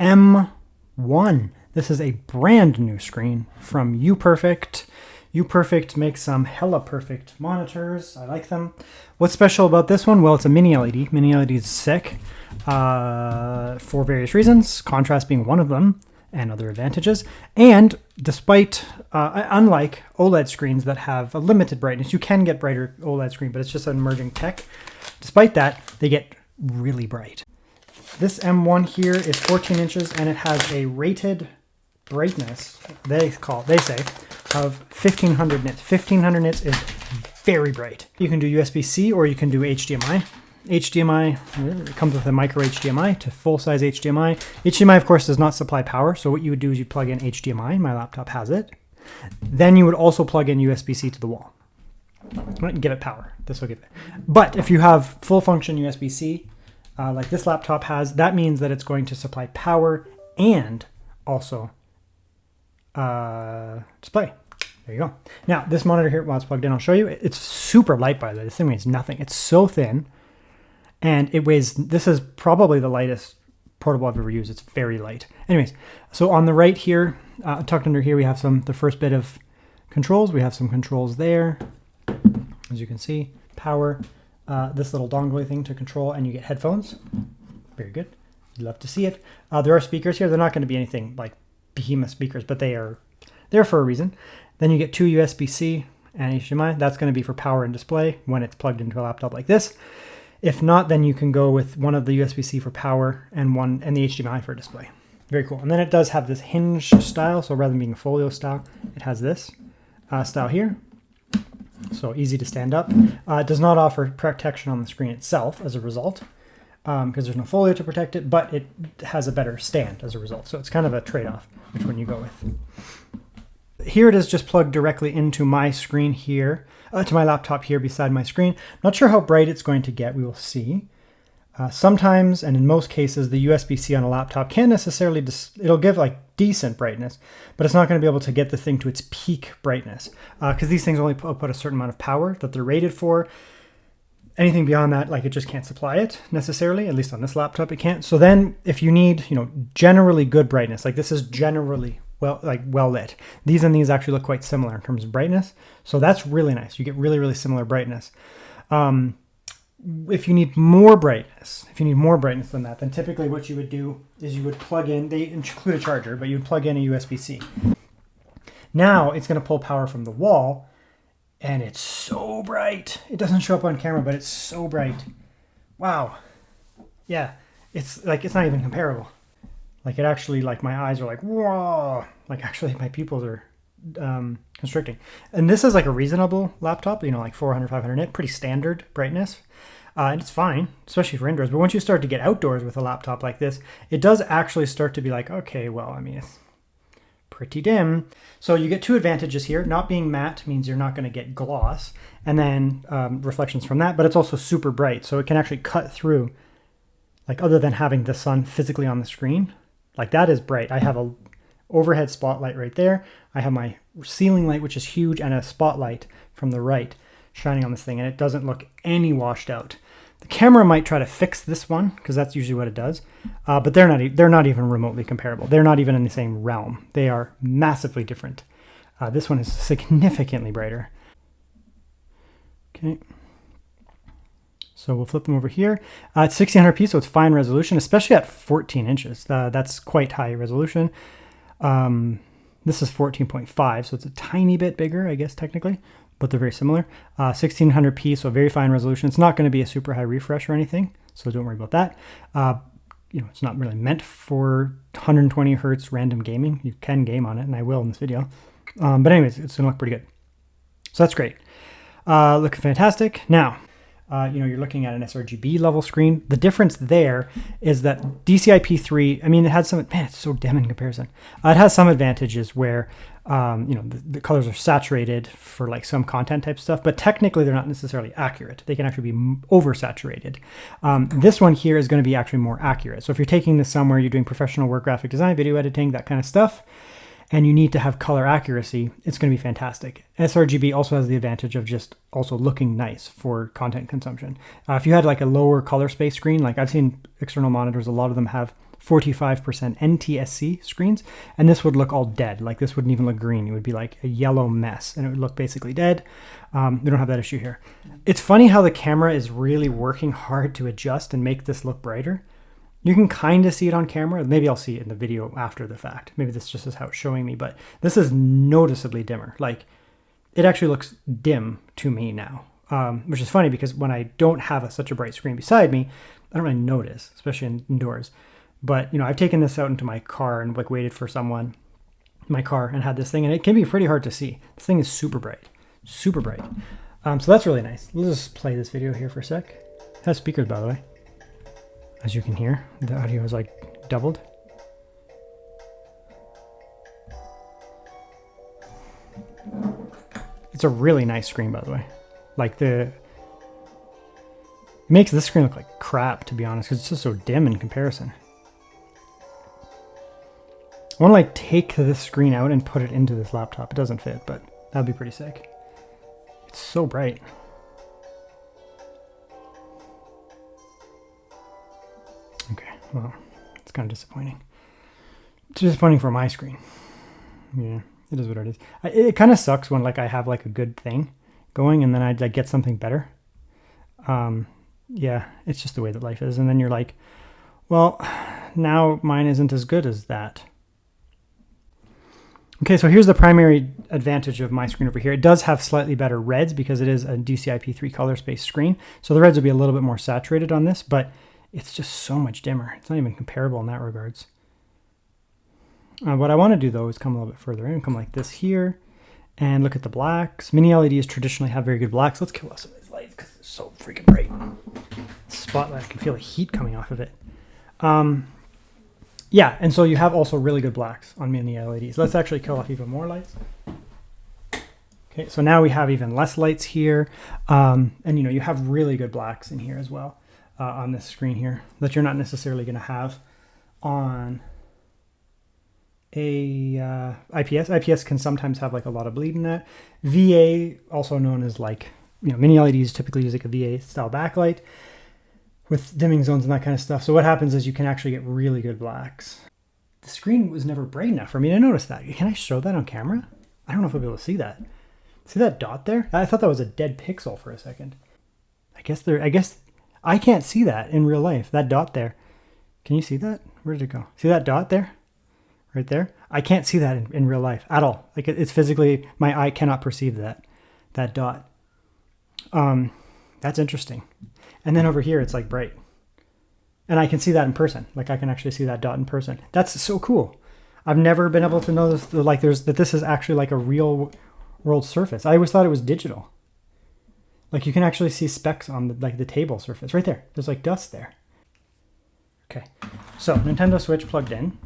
M1. This is a brand new screen from UPerfect. UPerfect makes some hella perfect monitors. I like them. What's special about this one? Well, it's a mini LED. Mini LED is sick for various reasons, contrast being one of them, and other advantages. And despite, unlike OLED screens that have a limited brightness, you can get brighter OLED screen, but it's just an emerging tech. Despite that, they get really bright. This M1 here is 14 inches and it has a rated brightness, they say, of 1500 nits. 1500 nits is very bright. You can do USB-C or you can do HDMI. HDMI, it comes with a micro HDMI to full-size HDMI. HDMI, of course, does not supply power, so what you would do is you plug in HDMI. My laptop has it. Then you would also plug in USB-C to the wall. And give it power. This will give it. But if you have full-function USB-C, like this laptop has, that means that it's going to supply power and also display. There you go. Now, this monitor here, while it's plugged in, I'll show you. It's super light, by the way. This thing weighs nothing. It's so thin. And it weighs, this is probably the lightest portable I've ever used. It's very light. Anyways, so on the right here, tucked under here, we have the first bit of controls. We have some controls there. As you can see, power, this little dongle thing to control, and you get headphones. Very good. You'd love to see it. There are speakers here. They're not going to be anything like behemoth speakers, but they are there for a reason. Then you get two USB-C and HDMI. That's going to be for power and display when it's plugged into a laptop like this. If not, then you can go with one of the USB-C for power and the HDMI for display. Very cool. And then it does have this hinge style. So rather than being a folio style, it has this style here. So easy to stand up. It does not offer protection on the screen itself as a result, because there's no folio to protect it, but it has a better stand as a result. So it's kind of a trade-off which one you go with. Here it is just plugged directly into my screen here, to my laptop here beside my screen. Not sure how bright it's going to get. We will see. Sometimes, and in most cases, the USB-C on a laptop can't necessarily, it'll give like decent brightness, but it's not going to be able to get the thing to its peak brightness because these things only put a certain amount of power that they're rated for. Anything beyond that, like it just can't supply it necessarily, at least on this laptop it can't. So then if you need, generally good brightness, like this is generally well lit. These and these actually look quite similar in terms of brightness. So that's really nice. You get really, really similar brightness. If you need more brightness, than that, then typically what you would do is you would plug in, they include a charger, but you would plug in a USB-C. Now it's going to pull power from the wall, and it's so bright. It doesn't show up on camera, but it's so bright. Wow. Yeah, it's not even comparable. Like it actually, like my eyes are like, whoa. Like actually my pupils are constricting. And this is like a reasonable laptop, like 400, 500 nit, pretty standard brightness. And it's fine, especially for indoors. But once you start to get outdoors with a laptop like this, it does actually start to be like, okay, well, I mean, it's pretty dim. So you get two advantages here. Not being matte means you're not going to get gloss, and then reflections from that, but it's also super bright. So it can actually cut through, like other than having the sun physically on the screen, like that is bright. I have a overhead spotlight right there. I have my ceiling light, which is huge, and a spotlight from the right shining on this thing, and it doesn't look any washed out. The camera might try to fix this one because that's usually what it does, but they're not even remotely comparable. They're not even in the same realm. They are massively different. This one is significantly brighter. Okay. So we'll flip them over here. It's 1600p, so it's fine resolution, especially at 14 inches. That's quite high resolution. This is 14.5, so it's a tiny bit bigger, I guess, technically, but they're very similar. 1600p, so very fine resolution. It's not going to be a super high refresh or anything, so don't worry about that. It's not really meant for 120 hertz random gaming. You can game on it, and I will in this video. But anyways, it's going to look pretty good. So that's great. Looking fantastic. Now, you're looking at an sRGB level screen. The difference there is that DCI-P3, I mean, it had some, man, it's so dim in comparison. It has some advantages where, the colors are saturated for like some content type stuff, but technically they're not necessarily accurate. They can actually be oversaturated. This one here is going to be actually more accurate. So if you're taking this somewhere, you're doing professional work, graphic design, video editing, that kind of stuff, and you need to have color accuracy, it's going to be fantastic. sRGB also has the advantage of just also looking nice for content consumption. If you had like a lower color space screen, like I've seen external monitors, a lot of them have 45% NTSC screens, and this would look all dead. Like this wouldn't even look green. It would be like a yellow mess, and it would look basically dead. We don't have that issue here. It's funny how the camera is really working hard to adjust and make this look brighter. You can kind of see it on camera. Maybe I'll see it in the video after the fact. Maybe this just is how it's showing me, but this is noticeably dimmer. Like it actually looks dim to me now, which is funny because when I don't have such a bright screen beside me, I don't really notice, especially indoors. But, you know, I've taken this out into my car and like waited for someone in my car and had this thing, and it can be pretty hard to see. This thing is super bright, super bright. So that's really nice. Let's just play this video here for a sec. It has speakers, by the way. As you can hear, the audio is like doubled. It's a really nice screen, by the way. Like it makes this screen look like crap, to be honest, because it's just so dim in comparison. I want to like take this screen out and put it into this laptop. It doesn't fit, but that'd be pretty sick. It's so bright. Okay, well, it's kind of disappointing. It's disappointing for my screen. Yeah, it is what it is. It kind of sucks when like I have like a good thing going and then I like get something better. Yeah, it's just the way that life is. And then you're like, well, now mine isn't as good as that. Okay, so here's the primary advantage of my screen over here. It does have slightly better reds because it is a DCI-P3 color space screen. So the reds will be a little bit more saturated on this, but it's just so much dimmer. It's not even comparable in that regards. What I want to do though is come a little bit further in, come like this here, and look at the blacks. Mini LEDs traditionally have very good blacks. Let's kill off some of these lights because it's so freaking bright. Spotlight, I can feel the heat coming off of it. Yeah, and so you have also really good blacks on mini LEDs. Let's actually kill off even more lights. Okay, so now we have even less lights here. And you know, you have really good blacks in here as well on this screen here that you're not necessarily going to have on a IPS. IPS can sometimes have like a lot of bleed in that. VA, also known as like, you know, mini LEDs typically use like a VA style backlight with dimming zones and that kind of stuff. So what happens is you can actually get really good blacks. The screen was never bright enough for me to notice that. Can I show that on camera? I don't know if I'll be able to see that. See that dot there? I thought that was a dead pixel for a second. I guess I can't see that in real life. That dot there. Can you see that? Where did it go? See that dot there? Right there? I can't see that in real life at all. Like it's physically, my eye cannot perceive that dot. That's interesting. And then over here, it's like bright. And I can see that in person. Like I can actually see that dot in person. That's so cool. I've never been able to notice that this is actually like a real world surface. I always thought it was digital. Like you can actually see specks on the table surface right there. There's like dust there. Okay. So Nintendo Switch plugged in.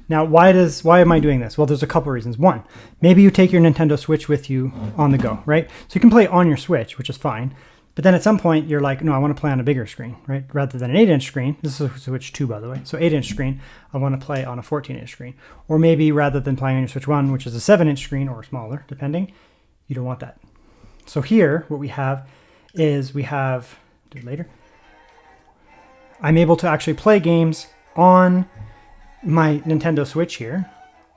Now, why am I doing this? Well, there's a couple reasons. One, maybe you take your Nintendo Switch with you on the go, right? So you can play on your Switch, which is fine. But then at some point, you're like, no, I want to play on a bigger screen, right? Rather than an 8-inch screen. This is a Switch 2, by the way. So 8-inch screen, I want to play on a 14-inch screen. Or maybe rather than playing on your Switch 1, which is a 7-inch screen or smaller, depending, you don't want that. So here, what we have is do it later. I'm able to actually play games on my Nintendo Switch here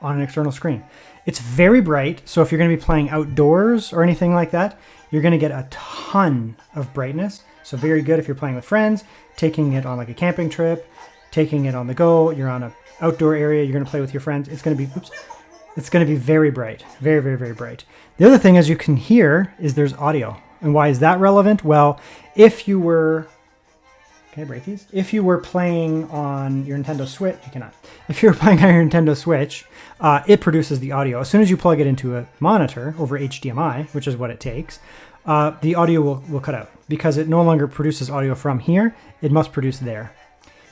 on an external screen. It's very bright, so if you're going to be playing outdoors or anything like that, you're going to get a ton of brightness. So very good if you're playing with friends, taking it on like a camping trip, taking it on the go, you're on an outdoor area, you're going to play with your friends. It's going to be very bright. Very, very, very bright. The other thing, as you can hear, is there's audio. And why is that relevant? Well, if you were... Can I break these? If you were playing on your Nintendo Switch, you cannot. If you're playing on your Nintendo Switch, it produces the audio. As soon as you plug it into a monitor over HDMI, which is what it takes, the audio will cut out because it no longer produces audio from here. It must produce there.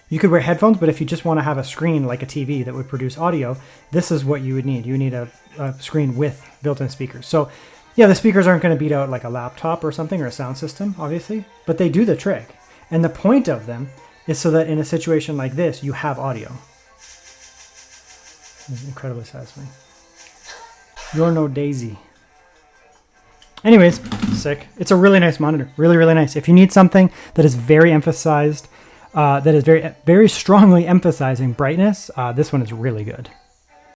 You could wear headphones, but if you just want to have a screen like a TV that would produce audio, this is what you would need. You need a screen with built-in speakers. So yeah, the speakers aren't going to beat out like a laptop or something or a sound system, obviously, but they do the trick. And the point of them is so that in a situation like this, you have audio. It's incredibly satisfying. You're no daisy. Anyways, sick. It's a really nice monitor. Really, really nice. If you need something that is very emphasized that is very, very strongly emphasizing brightness, this one is really good.